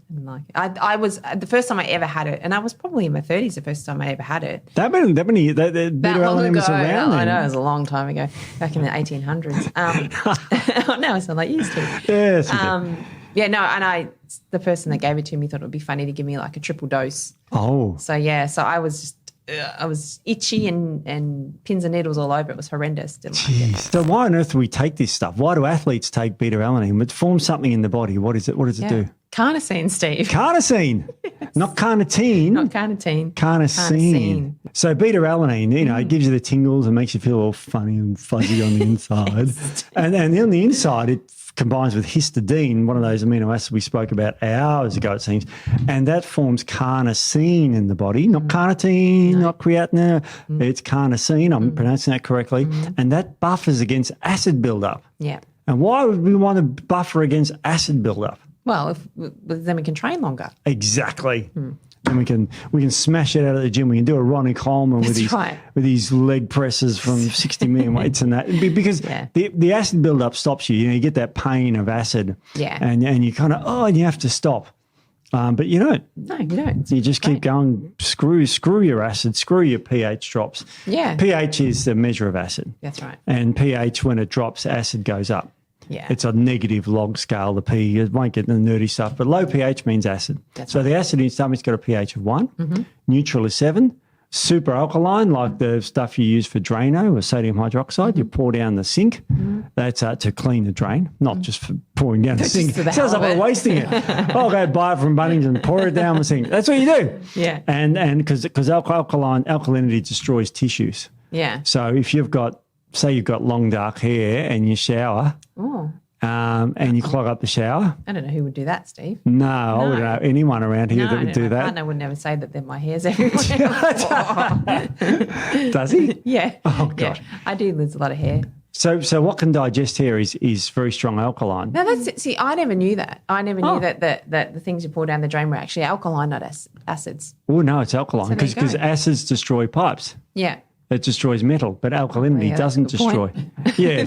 I was the first time I ever had it, and I was probably in my 30s the first time I ever had it. That long ago. Was around then. I know, it was a long time ago, back in the 1800s. Now I sound like you used to. Yes. And the person that gave it to me thought it would be funny to give me like a triple dose. Oh. So I was itchy and pins and needles all over. It was horrendous. Didn't like it. So why on earth do we take this stuff? Why do athletes take beta-alanine? It forms something in the body. What is it? What does it do? Carnosine, Steve. Carnosine. Yes. Not carnitine. Not carnitine. Carnosine. So beta-alanine, it gives you the tingles and makes you feel all funny and fuzzy on the inside. and on the inside, it combines with histidine, one of those amino acids we spoke about hours ago, it seems, and that forms carnosine in the body, not carnitine, not creatinine, it's carnosine, I'm pronouncing that correctly, and that buffers against acid buildup. Yeah. And why would we want to buffer against acid buildup? Well, then we can train longer. Exactly. and we can smash it out at the gym. We can do a Ronnie Coleman with these leg presses from 60 million weights and that, because the acid buildup stops you. You get that pain of acid, and you kind of and you have to stop. But you don't. No, you don't. You just keep going. Screw your acid. Screw your pH drops. Yeah. pH is the measure of acid. That's right. And pH, when it drops, acid goes up. Yeah. It's a negative log scale, the P. It won't get the nerdy stuff, but low pH means acid. So the acid in your stomach's got a pH of 1. Neutral is 7. Super alkaline, like the stuff you use for Drano or sodium hydroxide, you pour down the sink. That's to clean the drain, not just for pouring down the sink. Sounds like we're wasting it. I'll go buy it from Bunnings and pour it down the sink. That's what you do. Yeah. And because alkalinity destroys tissues. Yeah. So if you've got long dark hair and you shower, and you clog up the shower. I don't know who would do that, Steve. No, I wouldn't know anyone around here that would do that. My partner would never say that my hair's everywhere. Does he? Yeah. Oh, God. Yeah. I do lose a lot of hair. So what can digest hair is very strong alkaline. No, that's it. See, I never knew that. I never knew that the things you pour down the drain were actually alkaline, not acids. Oh, no, it's alkaline because acids destroy pipes. Yeah. It destroys metal, but alkalinity doesn't destroy. Yeah.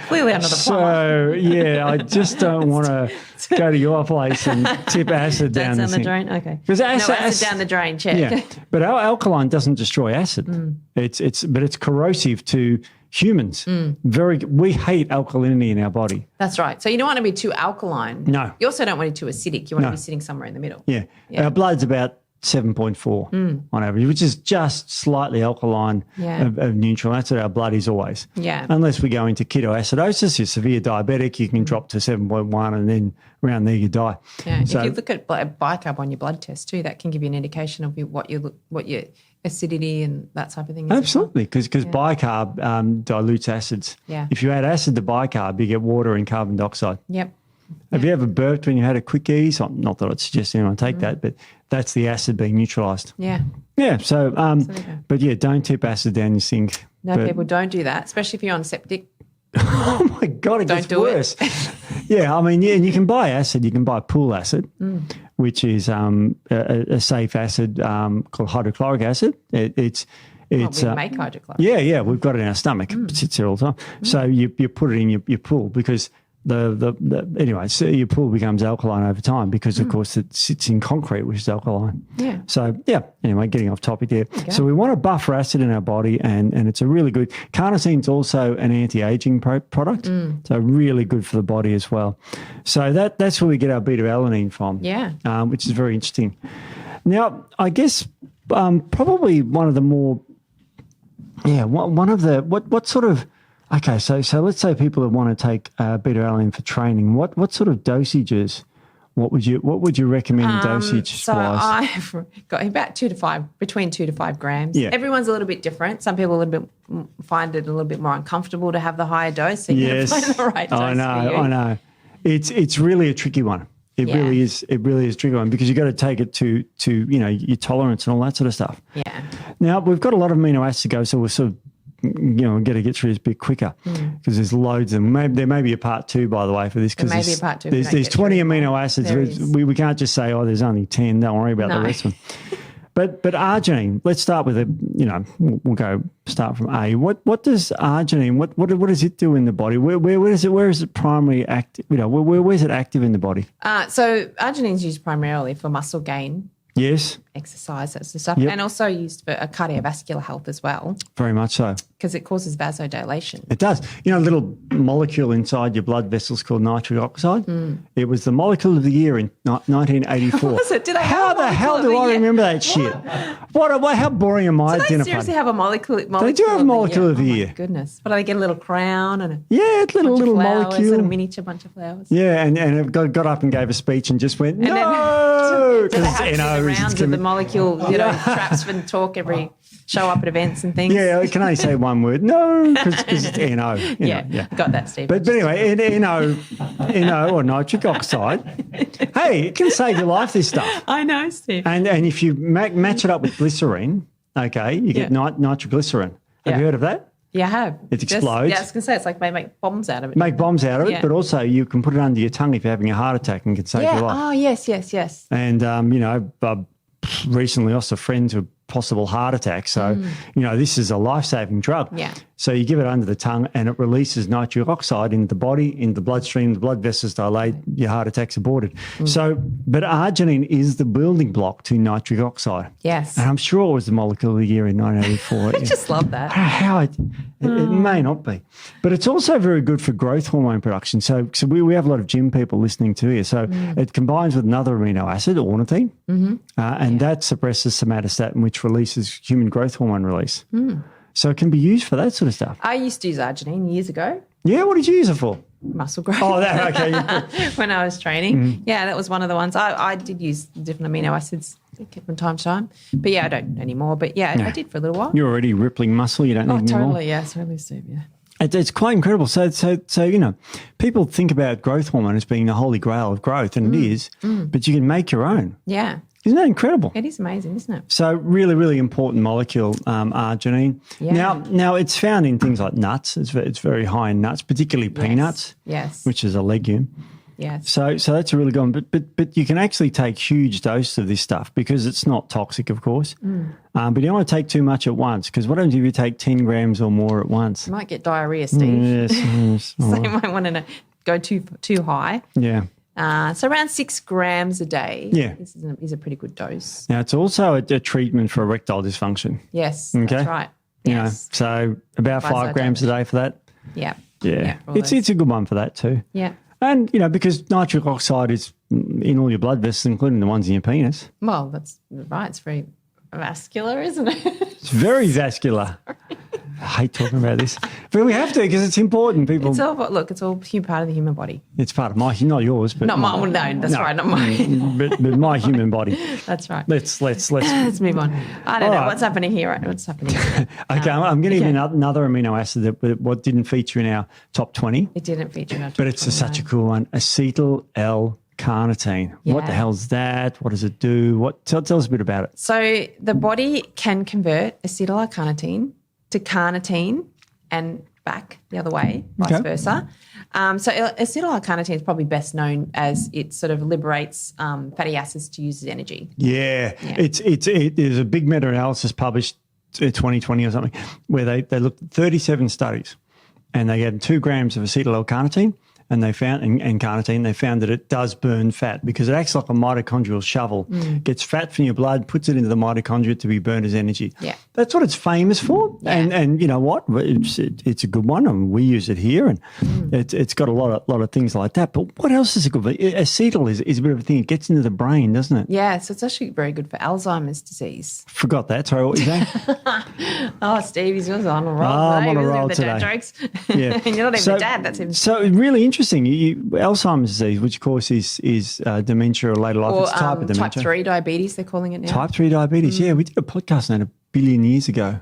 Clearly another So, I just don't want to go to your place and tip acid down the sink. drain? Okay. Because acid down the drain, check. Yeah. But our alkaline doesn't destroy acid. But it's corrosive to humans. We hate alkalinity in our body. That's right. So you don't want to be too alkaline. No. You also don't want to be too acidic. You want to be sitting somewhere in the middle. Yeah. Our blood's about 7.4 on average, which is just slightly alkaline of neutral. That's what our blood is always. Yeah. Unless we go into ketoacidosis, you're severe diabetic, you can drop to 7.1 and then around there you die. Yeah. So, if you look at bicarb on your blood test too, that can give you an indication of what your acidity and that type of thing is. Absolutely, because bicarb dilutes acids. Yeah. If you add acid to bicarb, you get water and carbon dioxide. Yep. Have you ever burped when you had a quick ease? Not that I'd suggest anyone take that, but that's the acid being neutralised. Yeah. Yeah. So, but don't tip acid down your sink. No, people don't do that, especially if you're on septic. Oh my God, it gets worse. Yeah, I mean, and you can buy acid. You can buy pool acid, which is a safe acid called hydrochloric acid. It's we make hydrochloric. Yeah, we've got it in our stomach. It sits there all the time. So you put it in your pool because anyway, so your pool becomes alkaline over time because, of course, it sits in concrete, which is alkaline. Yeah. So, anyway, getting off topic there. Okay. So we want to buffer acid in our body, and it's a really good – carnosine is also an anti-aging product, so really good for the body as well. So that's where we get our beta-alanine from, which is very interesting. Now, I guess probably one of the more – one of the – what sort of – okay, so let's say people that want to take beta-alanine for training. What sort of dosages? What would you recommend dosage-wise? So I've got about 2 to 5, between 2 to 5 grams. Yeah. Everyone's a little bit different. Some people find it a little bit more uncomfortable to have the higher dose. So you're find the right dose I for you. know. It's really a tricky one. It really is. It really is a tricky one because you've got to take it to your tolerance and all that sort of stuff. Yeah. Now we've got a lot of amino acids to go, so we're sort of got to get through this a bit quicker because there's loads of them. There may be a part 2, by the way, for this because there's a part 2. There's 20 amino acids. We can't just say, there's only 10. Don't worry about the rest of them. But arginine, let's start with we'll start from A. What does arginine, what does it do in the body? Where is it primarily active? Where's it active in the body? So arginine is used primarily for muscle gain. Yes. Exercise, that sort of stuff. Yep. And also used for cardiovascular health as well. Very much so. Because it causes vasodilation. It does. A little molecule inside your blood vessels called nitric oxide. It was the molecule of the year in 1984. Was it? How the hell do I remember that shit? How boring am I at dinner party? Do they seriously have a molecule? They do have a molecule of the year. Oh, my goodness. But they get a little crown and little molecule. Little miniature bunch of flowers. Yeah, and it got up and gave a speech and just went, no! Because the molecule, traps for talk show up at events and things. Yeah, I can only say one word. No, because it's NO. Got that, Steve. But anyway, NO or nitric oxide. Hey, it can save your life, this stuff. I know, Steve. And if you match it up with glycerine, you get nitroglycerin. Have you heard of that? Yeah, I have. It explodes. I was going to say, it's like they make bombs out of it. Make bombs out of it, but also you can put it under your tongue if you're having a heart attack and can save your life. Oh, yes. And, recently lost a friend to a possible heart attack. So, this is a life-saving drug. Yeah. So you give it under the tongue and it releases nitric oxide into the body, into the bloodstream, the blood vessels dilate, your heart attack's aborted. So, but arginine is the building block to nitric oxide. Yes. And I'm sure it was the molecule of the year in 1984. I just love that. How it may not be. But it's also very good for growth hormone production. So we have a lot of gym people listening to here. So it combines with another amino acid, ornithine, and that suppresses somatostatin, which releases human growth hormone release. So it can be used for that sort of stuff. I used to use arginine years ago. Yeah, what did you use it for? Muscle growth. Oh, that, okay. When I was training. Yeah, that was one of the ones. I did use different amino acids from time to time. But yeah, I don't anymore. But yeah, I did for a little while. You're already rippling muscle. You don't need any more. Totally, yes. Really, Steve, yeah. It's quite incredible. So people think about growth hormone as being the holy grail of growth, and it is, but you can make your own. Yeah. Isn't that incredible? It is amazing, isn't it? So really, really important molecule, arginine. Yeah. Now it's found in things like nuts. It's very high in nuts, particularly peanuts. Yes. Which is a legume. Yes. So that's a really good one. But you can actually take huge doses of this stuff because it's not toxic, of course. But you don't want to take too much at once, because what happens if you take 10 grams or more at once? You might get diarrhea, Steve. Yes. So you might want to go too high. Yeah. So around 6 grams a day is a pretty good dose. Now, it's also a treatment for erectile dysfunction. Yes, Okay. that's right. You know, Yes. so about 5 grams a day for that. Yeah. Yeah. all It's those. a good one for that too. Yeah. And, because nitric oxide is in all your blood vessels, including the ones in your penis. Well, that's right. It's very vascular, isn't it? It's very vascular. I hate talking about this. But we have to, because it's important. People. It's all part of the human body. It's part of my, not yours, but Not mine. Well, no, that's right. Not mine. but my human body. That's right. Let's Let's move on. I don't know right. what's happening here. What's happening here? Okay, I'm going to give you another amino acid that what didn't feature in our top 20. It didn't feature in our top But it's such a cool one. Acetyl L-carnitine. What the hell's that? What does it do? Tell us a bit about it. So the body can convert acetyl L-carnitine to carnitine and back the other way, vice versa. So acetyl L-carnitine is probably best known as it sort of liberates fatty acids to use as energy. Yeah. There's a big meta-analysis published in 2020 or something where they looked at 37 studies and they had 2 grams of acetyl L-carnitine and they found, and carnitine, they found that it does burn fat because it acts like a mitochondrial shovel. Gets fat from your blood, puts it into the mitochondria to be burned as energy. Yeah. That's what it's famous for. Yeah. And you know what? It's a good one. I mean, we use it here and it's got a lot of things like that. But what else is a good one? Acetyl is a bit of a thing. It gets into the brain, doesn't it? Yeah, so it's actually very good for Alzheimer's disease. Forgot that. Sorry, what were you saying? Oh, Steve, he's on a roll I'm today. on a roll The dad today. jokes. Yeah. And you're not even a dad, that's him. So really interesting. Alzheimer's disease, which of course is dementia or later life. Or it's type of dementia. type 3 diabetes, they're calling it now. Type 3 diabetes. Yeah, we did a podcast on that 1 billion years ago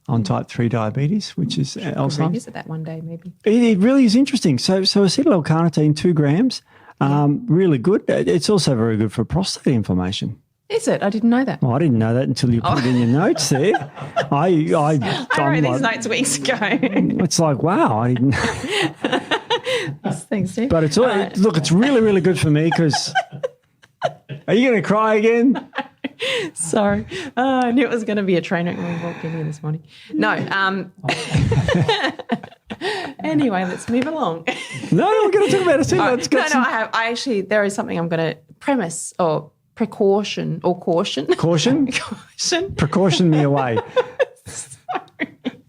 on type 3 diabetes, which is Alzheimer's. Revisit that one day, maybe. It really is interesting. So acetyl L-carnitine, 2 grams, really good. It's also very good for prostate inflammation. Is it? I didn't know that. Well, I didn't know that until you put it in your notes there. I wrote these notes weeks ago. It's like, wow, I didn't. Thanks, Steve. But it's look, it's really, really good for me because. Are you going to cry again? Sorry. I knew it was going to be a train wreck when we walked in here this morning. No. Anyway, let's move along. No, we're going to talk about it. I actually, there is something I'm going to premise or precaution or caution. Caution? Caution. Precaution me away.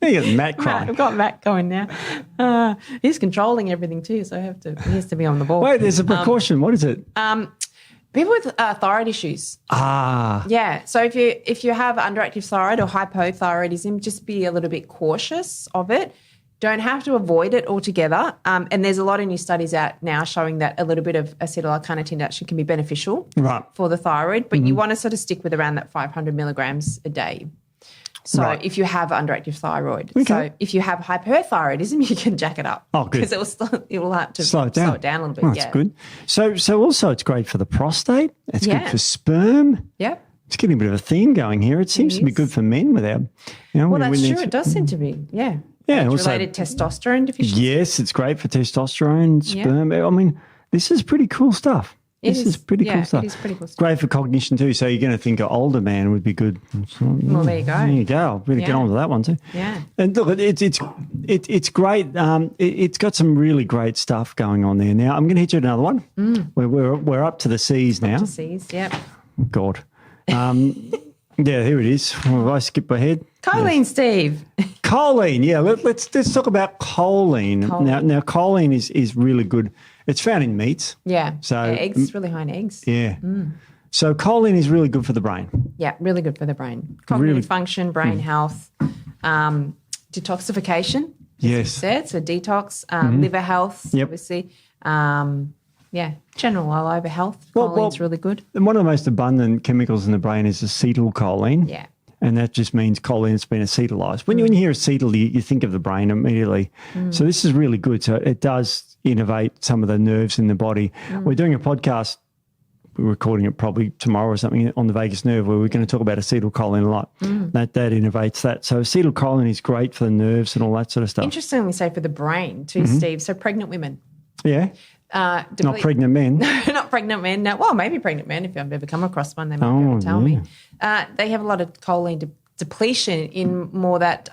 You got Matt crying. I've got Matt going now. He's controlling everything too, so he has to be on the ball. Wait, there's a precaution. What is it? People with thyroid issues. Yeah. So if you have underactive thyroid or hypothyroidism, just be a little bit cautious of it. Don't have to avoid it altogether. And there's a lot of new studies out now showing that a little bit of acetyl L-carnitine actually can be beneficial for the thyroid, but you want to sort of stick with around that 500 milligrams a day. So if you have underactive thyroid. Okay. So if you have hyperthyroidism, you can jack it up. Oh, good. Because it will have to slow it down a little bit. Oh, that's good. So also it's great for the prostate. It's good for sperm. Yeah. It's getting a bit of a theme going here. It seems to be good for men with our, well, that's true. It does seem to be. Yeah. Yeah. Also, related testosterone deficiency. Yes, it's great for testosterone, sperm. I mean, this is pretty cool stuff. This is pretty cool stuff. It is pretty cool stuff. Great for cognition too. So you're going to think an older man would be good. Well, there you go. There you go. I'll really get on to that one too. Yeah. And look, it's great. It's got some really great stuff going on there. Now I'm going to hit you with another one. We're up to the C's now. Up to C's, yep. God. Yeah, here it is. Will I skip ahead? Choline, Steve. Choline, yeah. Let's talk about choline. Now choline is really good. It's found in meats. Yeah. So eggs, really high in eggs. Yeah. So choline is really good for the brain. Yeah, really good for the brain. Cognitive function, brain health, detoxification. Yes. Said so detox, liver health, obviously. General all over health. Choline's really good. And one of the most abundant chemicals in the brain is acetylcholine. Yeah. And that just means choline has been acetylized. When you hear acetyl, you think of the brain immediately. So this is really good. So it does innovate some of the nerves in the body. We're doing a podcast, we're recording it probably tomorrow or something on the vagus nerve, where we're going to talk about acetylcholine a lot. That innovates that. So acetylcholine is great for the nerves and all that sort of stuff. Interestingly, say for the brain too, Steve. So pregnant women. Yeah. Not pregnant men. Not pregnant men. No, well, maybe pregnant men. If I've ever come across one, they might be able to tell me. They have a lot of choline depletion in more that,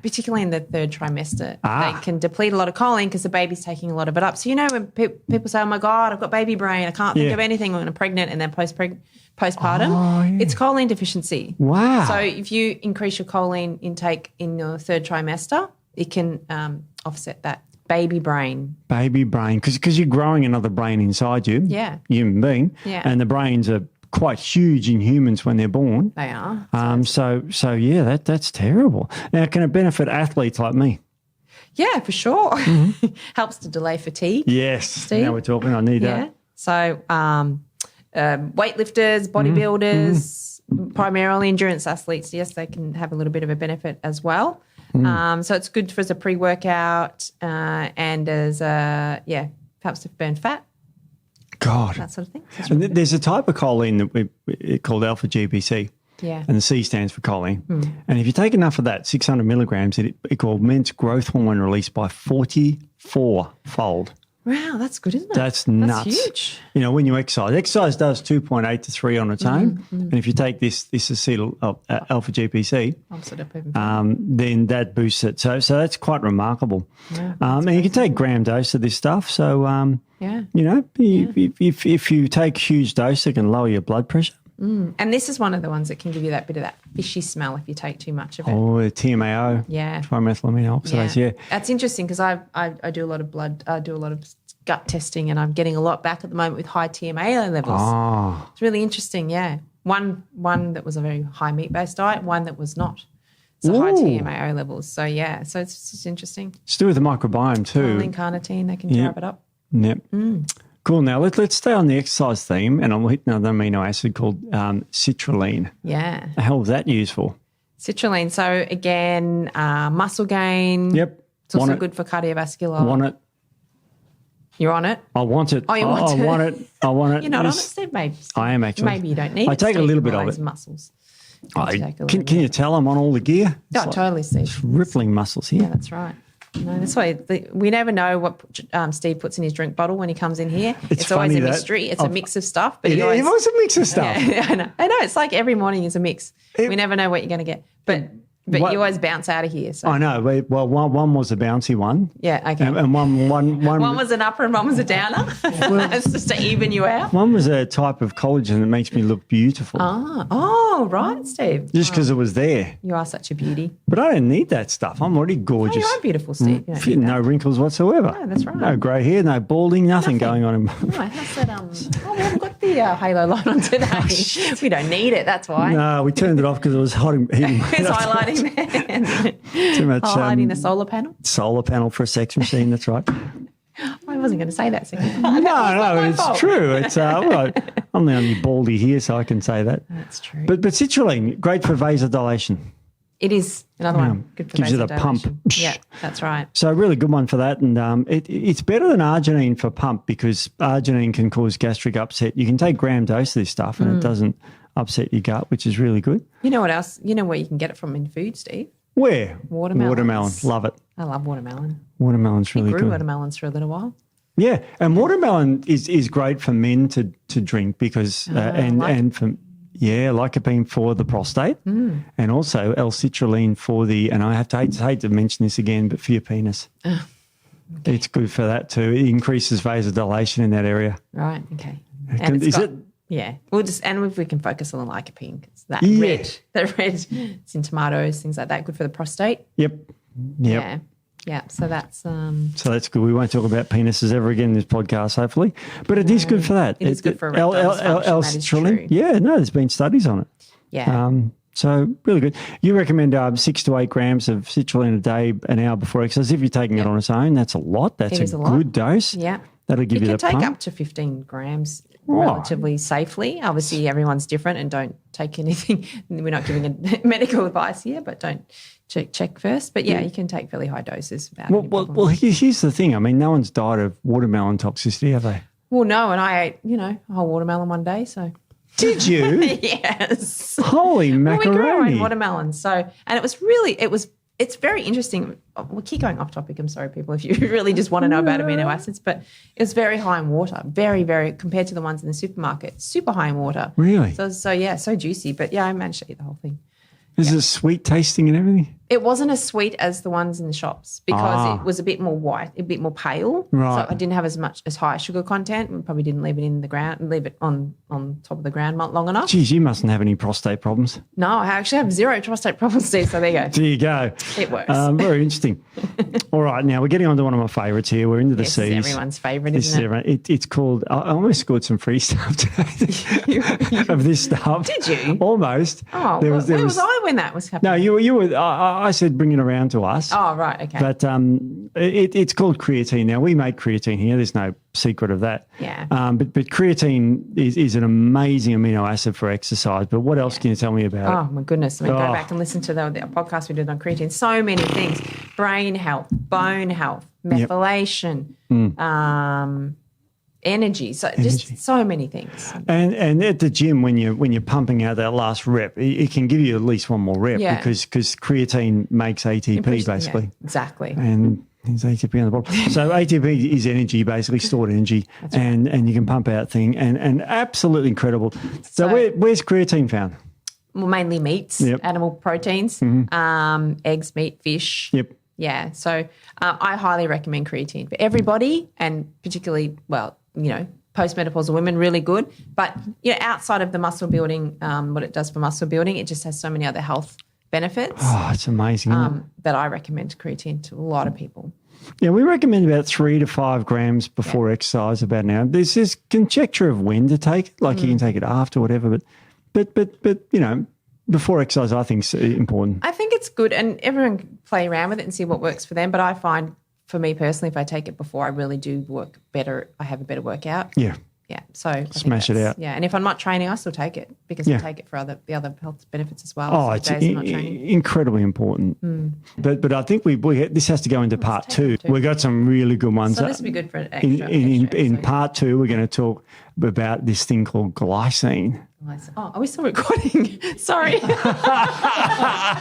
particularly in the third trimester. They can deplete a lot of choline because the baby's taking a lot of it up. So, you know, when people say, oh, my God, I've got baby brain, I can't think of anything when I'm pregnant, and then postpartum, it's choline deficiency. Wow. So if you increase your choline intake in your third trimester, it can offset that. Baby brain, because you're growing another brain inside you. Yeah, human being. Yeah, and the brains are quite huge in humans when they're born. They are. So yeah, that's terrible. Now, can it benefit athletes like me? Yeah, for sure. Helps to delay fatigue. Yes. Steve. Now we're talking. I need that. So, weightlifters, bodybuilders, primarily endurance athletes. Yes, they can have a little bit of a benefit as well. So it's good as a pre-workout and as helps to burn fat. God. That sort of thing. And there's a type of choline that called alpha GPC. Yeah. And the C stands for choline. And if you take enough of that, 600 milligrams, it augments growth hormone release by 44-fold. Wow, that's good, isn't it? That's nuts. That's huge. You know, when you exercise does 2.8 to 3 on its own. And if you take this acetyl alpha GPC, then that boosts it. So that's quite remarkable. Yeah, and you can take gram dose of this stuff. So, you know, if you take huge dose, it can lower your blood pressure. And this is one of the ones that can give you that bit of that fishy smell if you take too much of it. Oh, TMAO. Yeah. Trimethylamine oxidase, yeah. That's interesting because I do a lot of blood, I do a lot of gut testing, and I'm getting a lot back at the moment with high TMAO levels. Oh. It's really interesting, yeah. One that was a very high meat-based diet, one that was not. So high TMAO levels. So, yeah, so it's just interesting. It's to do with the microbiome too. Choline, carnitine, they can drive it up. Yep. Cool. Now, let's stay on the exercise theme, and I'll hit another amino acid called citrulline. Yeah. The hell is that used for? Citrulline. So, again, muscle gain. Yep. It's also good for cardiovascular. Want it. You're on it? I want it. Oh, you want it? I want it. I want it. You're not on it, Steve? Maybe. I am actually. Maybe you don't need it. I take a little bit of it. Muscles. Can you tell I'm on all the gear? Oh, totally, Steve. It's rippling muscles here. Yeah, that's right. No, that's why we never know what Steve puts in his drink bottle when he comes in here. It's always a mystery. It's a mix of stuff. But it was a mix of stuff. Yeah, I know. It's like every morning is a mix. We never know what you're going to get. But you always bounce out of here. So. I know. Well, one was a bouncy one. Yeah, okay. And one was an upper and one was a downer. It's just to even you out. One was a type of collagen that makes me look beautiful. Oh, right, Steve. Just because it was there. You are such a beauty. But I don't need that stuff. I'm already gorgeous. Oh, you are beautiful, Steve. No wrinkles whatsoever. No, that's right. No grey hair, no balding, nothing going on. Right, how's that? We haven't got the halo light on today. We don't need it, that's why. No, we turned it off because it was heating. It's highlighting there. Too much. Highlighting the solar panel? Solar panel for a sex machine, that's right. I wasn't going to say that. No, it's true. It's well, I'm the only baldy here, so I can say that. That's true. But citrulline, great for vasodilation. It is another one. Good for gives you the vasodilation. pump. Yeah, that's right. So a really good one for that. And it's better than arginine for pump because arginine can cause gastric upset. You can take gram dose of this stuff and it doesn't upset your gut, which is really good. You know what else? You know where you can get it from in food, Steve? Where? Watermelon. Love it. I love watermelon. Watermelon's really grew good. Watermelons for a little while. Yeah, and watermelon is great for men to drink because and for lycopene for the prostate, and also L-citrulline for the, and I hate to mention this again, but for your penis. Okay. It's good for that too. It increases vasodilation in that area. Right. Okay. Yeah. And if we can focus on the lycopene, because that red, it's in tomatoes, things like that, good for the prostate. Yep. Yeah. So that's good. We won't talk about penises ever again in this podcast, hopefully. But it is good for that. It is good for erectile dysfunction. That is true. Yeah. No, there's been studies on it. Yeah. So really good. You recommend 6 to 8 grams of citrulline a day, an hour before exercise. If you're taking it on its own, that's a lot. That's a good dose. Yeah. That'll give you the pump. You can take pump. up to 15 grams relatively safely. Obviously, everyone's different, and don't take anything. We're not giving medical advice here, but don't check first. But you can take fairly high doses without any problem. Well, here's the thing. I mean, no one's died of watermelon toxicity, have they? Well, no, and I ate, a whole watermelon one day, so. Did you? Yes. Holy macaroni. We grew our own watermelons. So, and it's very interesting. We'll keep going off topic. I'm sorry, people, if you really just want to know about amino acids, but it's very high in water, very, very, compared to the ones in the supermarket, super high in water. Really? So juicy. But I managed to eat the whole thing. Is it sweet tasting and everything? It wasn't as sweet as the ones in the shops because it was a bit more white, a bit more pale. Right. So I didn't have as high sugar content, and probably didn't leave it in the ground and leave it on top of the ground long enough. Geez, you mustn't have any prostate problems. No, I actually have 0 prostate problems, Steve, so there you go. There you go. It works. Very interesting. All right, now we're getting on to one of my favourites here. We're into the seas. This is everyone's favourite, isn't it? It's called, I almost scored some free stuff today of this stuff. Did you? Almost. Oh, where was I when that was happening? No, you were, I said bring it around to us. Oh, right, okay. But it's called creatine. Now, we make creatine here. There's no secret of that. Yeah. But creatine is an amazing amino acid for exercise. But what else can you tell me about it? Oh, my goodness. Go back and listen to the podcast we did on creatine. So many things. Brain health, bone health, methylation, energy. Just so many things. And at the gym, when you're pumping out that last rep, it can give you at least one more rep because creatine makes ATP basically. Yeah, exactly. And there's ATP on the bottom. So ATP is energy, basically stored energy, and you can pump out thing and absolutely incredible. So where's creatine found? Well, mainly meats, animal proteins, eggs, meat, fish. Yep. Yeah. So I highly recommend creatine for everybody, and particularly, postmenopausal women, really good. But outside of the muscle building, what it does for muscle building, it just has so many other health benefits. Oh, it's amazing. That I recommend creatine to a lot of people. Yeah, we recommend about 3 to 5 grams before exercise about now. There's this conjecture of when to take it, like you can take it after, whatever, but before exercise I think is important. I think it's good, and everyone can play around with it and see what works for them. But I find, for me personally, if I take it before, I really do work better. I have a better workout. Yeah. Yeah. So I smash it out. Yeah. And if I'm not training, I still take it because I take it for the other health benefits as well. Oh, it's incredibly important. But I think this has to go into part 2. We've got some really good ones. So this would be good for an extra. In part 2, we're going to talk about this thing called glycine. Oh, are we still recording? Sorry. I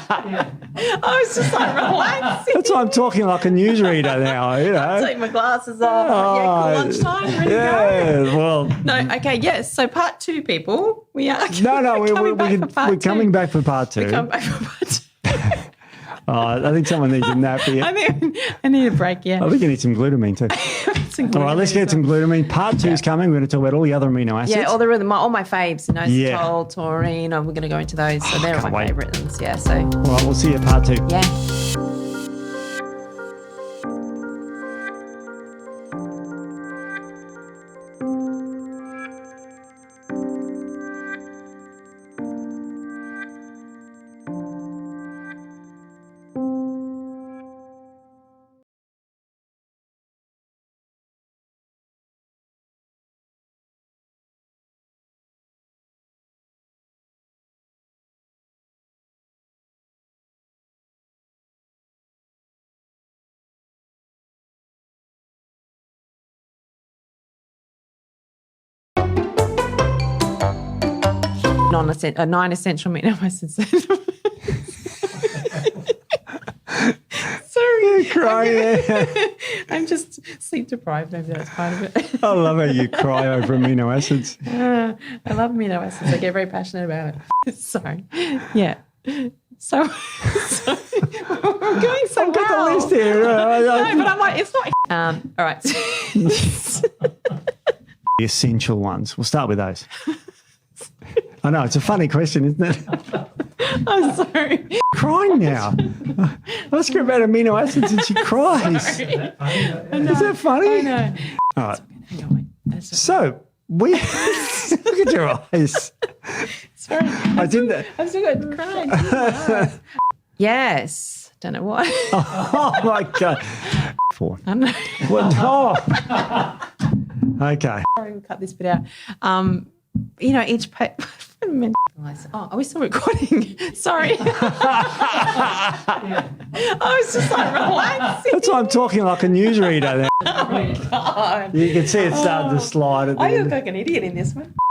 was just like relaxing. That's why I'm talking like a newsreader now, I'll take my glasses off. Cool lunchtime, ready to go. Well. No, okay, yes. So part 2, people. We are we're coming back for part 2. We're coming back for part 2. I think someone needs a nap here. I need a break, yeah. I think I need some glutamine too. All right, let's get some glutamine. Part 2 is coming. We're going to talk about all the other amino acids. Yeah, all my faves. Inositol, taurine. We're going to go into those. So they're my favourite ones. Yeah. So. All right, we'll see you at part 2. Yeah. non-essential amino acids. So sorry. You're crying. I'm just sleep deprived. Maybe that's part of it. I love how you cry over amino acids. I love amino acids. I get very passionate about it. Sorry. Yeah. So we're going so I've got well. the list here. No, but I'm like, it's not. All right. The essential ones. We'll start with those. I know, it's a funny question, isn't it? I'm sorry. Crying now. Ask her about amino acids and she cries. Sorry. Is that funny? I know. All right. Hang on, wait. That's So we look at your eyes. sorry. I didn't. I'm still going to cry. Yes. Don't know why. Oh my god. 4. I don't know. Well, oh. Okay. Sorry, we'll cut this bit out. Each page. Oh, are we still recording? Sorry. I was just like relaxing. That's why I'm talking like a newsreader. There. Oh my God. You can see it starting to slide at the I look end. like an idiot in this one.